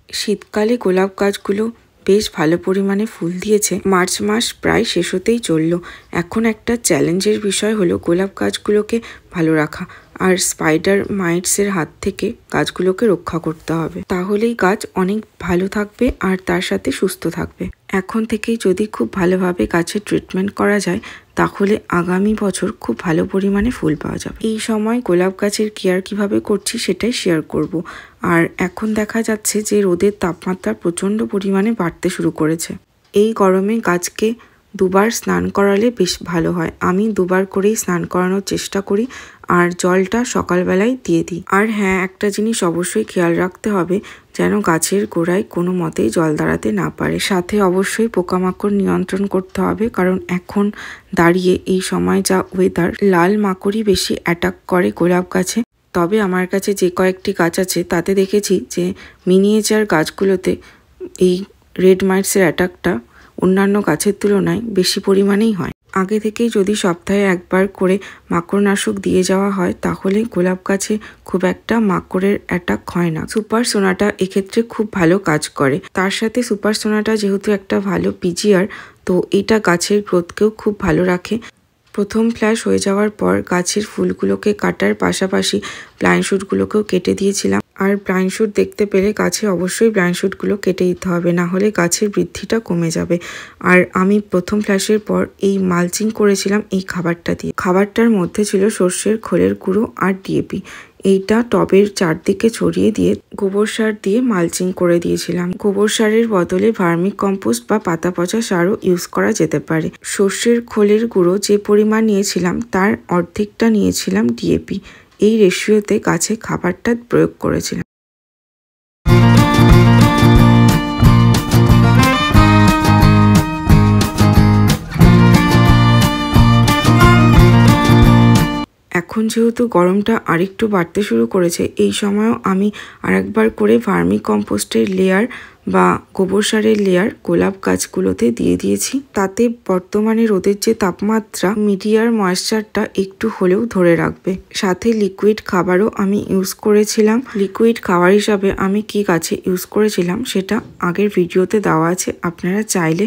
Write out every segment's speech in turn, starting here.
শীতকালে গোলাপ গাছগুলো বেশ ভালো পরিমাণে ফুল দিয়েছে। মার্চ মাস প্রায় শেষ হতেই চলল। এখন একটা চ্যালেঞ্জের বিষয় হলো গোলাপ গাছগুলোকে ভালো রাখা আর স্পাইডার মাইটসের হাত থেকে গাছগুলোকে রক্ষা করতে হবে। তাহলেই গাছ অনেক ভালো থাকবে আর তার সাথে সুস্থ থাকবে। এখন থেকেই যদি খুব ভালোভাবে গাছের ট্রিটমেন্ট করা যায় তাহলে আগামী বছর খুব ভালো পরিমাণে ফুল পাওয়া যাবে। এই সময় গোলাপ গাছের কেয়ার কিভাবে করছি সেটাই শেয়ার করব। আর এখন দেখা যাচ্ছে যে রোদের তাপমাত্রা প্রচণ্ড পরিমাণে বাড়তে শুরু করেছে। এই গরমে গাছকে দুবার স্নান করালে বেশ ভালো হয়। আমি দুবার করেই স্নান করানোর চেষ্টা করি আর জলটা সকালবেলায় দিয়ে দিই। আর হ্যাঁ, একটা জিনিস অবশ্যই খেয়াল রাখতে হবে যেন গাছের গোড়ায় কোনো মতেই জল দাঁড়াতে না পারে। সাথে অবশ্যই পোকামাকড় নিয়ন্ত্রণ করতে হবে, কারণ এখন দাঁড়িয়ে এই সময় যা ওয়েদার, লাল মাকড়ই বেশি অ্যাটাক করে গোলাপ গাছে। তবে আমার কাছে যে কয়েকটি গাছ আছে তাতে দেখেছি যে মিনিয়েচার গাছগুলোতে এই রেড মাইটসের অ্যাটাকটা অন্যান্য গাছের তুলনায় বেশি পরিমাণেই হয়। আগে থেকেই যদি সপ্তাহে একবার করে মাকড়নাশক দিয়ে যাওয়া হয় তাহলে গোলাপ গাছে খুব একটা মাকড়ের অ্যাটাক হয় না। সুপার সোনাটা এক্ষেত্রে খুব ভালো কাজ করে। তার সাথে সুপার সোনাটা যেহেতু একটা ভালো পিজিআর, তো এটা গাছের গ্রোথকেও খুব ভালো রাখে। প্রথম ফ্ল্যাশ হয়ে যাওয়ার পর গাছের ফুলগুলোকে কাটার পাশাপাশি ব্লাইন্ড শুটগুলোকেও কেটে দিয়েছিলাম। আর ব্লাইন্ড শুট দেখতে পেলে গাছে অবশ্যই ব্লাইন্ড শুটগুলো কেটে দিতে হবে, না হলে গাছের বৃদ্ধিটা কমে যাবে। আর আমি প্রথম ফ্ল্যাশের পর এই মালচিং করেছিলাম এই খাবারটা দিয়ে। খাবারটার মধ্যে ছিল সর্ষের খোলের গুঁড়ো আর ডিএপি। এইটা টবের চারদিকে ছড়িয়ে দিয়ে গোবর সার দিয়ে মালচিং করে দিয়েছিলাম। গোবর সারের বদলে ভার্মি কম্পোস্ট বা পাতা পচা সারও ইউজ করা যেতে পারে। সর্ষের খোলের গুঁড়ো যে পরিমাণ নিয়েছিলাম তার অর্ধেকটা নিয়েছিলাম ডিএপি। এই রেশিওতে গাছে খাবারটা প্রয়োগ করেছিলাম। এখন যেহেতু গরমটা আরেকটু বাড়তে শুরু করেছে, এই সময়ও আমি আরেকবার করে ভার্মি কম্পোস্টের লেয়ার বা গোবর সারের লেয়ার গোলাপ গাছগুলোতে দিয়ে দিয়েছি। তাতে বর্তমানে রোদের যে তাপমাত্রা, মিডিয়ার ময়েশ্চারটা একটু হলেও ধরে রাখবে। সাথে লিকুইড খাবারও আমি ইউজ করেছিলাম। লিকুইড খাবার হিসাবে আমি কি গাছে ইউজ করেছিলাম সেটা আগের ভিডিওতে দেওয়া আছে, আপনারা চাইলে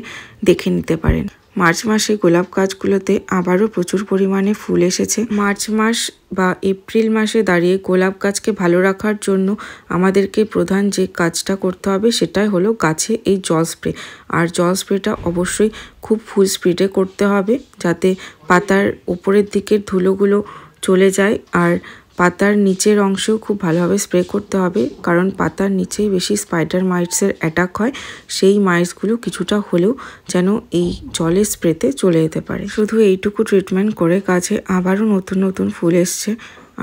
দেখে নিতে পারেন। মার্চ মাসে গোলাপ গাছগুলোতে আবারও প্রচুর পরিমাণে ফুল এসেছে। মার্চ মাস বা এপ্রিল মাসে দাঁড়িয়ে গোলাপ গাছকে ভালো রাখার জন্য আমাদেরকে প্রধান যে কাজটা করতে হবে সেটাই হলো গাছে এই জল স্প্রে। আর জল স্প্রেটা অবশ্যই খুব ফুল স্পিডে করতে হবে যাতে পাতার উপরের দিকের ধুলোগুলো চলে যায়। আর পাতার নিচের অংশেও খুব ভালোভাবে স্প্রে করতে হবে, কারণ পাতার নিচেই বেশি স্পাইডার মাইটসের অ্যাটাক হয়। সেই মাইটসগুলো কিছুটা হলেও যেন এই জলের স্প্রেতে চলে যেতে পারে। শুধু এইটুকু ট্রিটমেন্ট করে গাছে আবারও নতুন নতুন ফুল এসছে।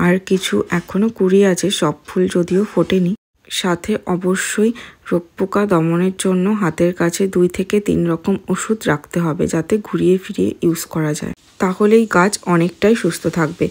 আর কিছু এখনও কুড়ি আছে, সব ফুল যদিও ফোটেনি। সাথে অবশ্যই রোগ পোকা দমনের জন্য হাতের কাছে 2 থেকে 3 রকম ওষুধ রাখতে হবে যাতে ঘুরিয়ে ফিরিয়ে ইউজ করা যায়। তাহলেই গাছ অনেকটাই সুস্থ থাকবে।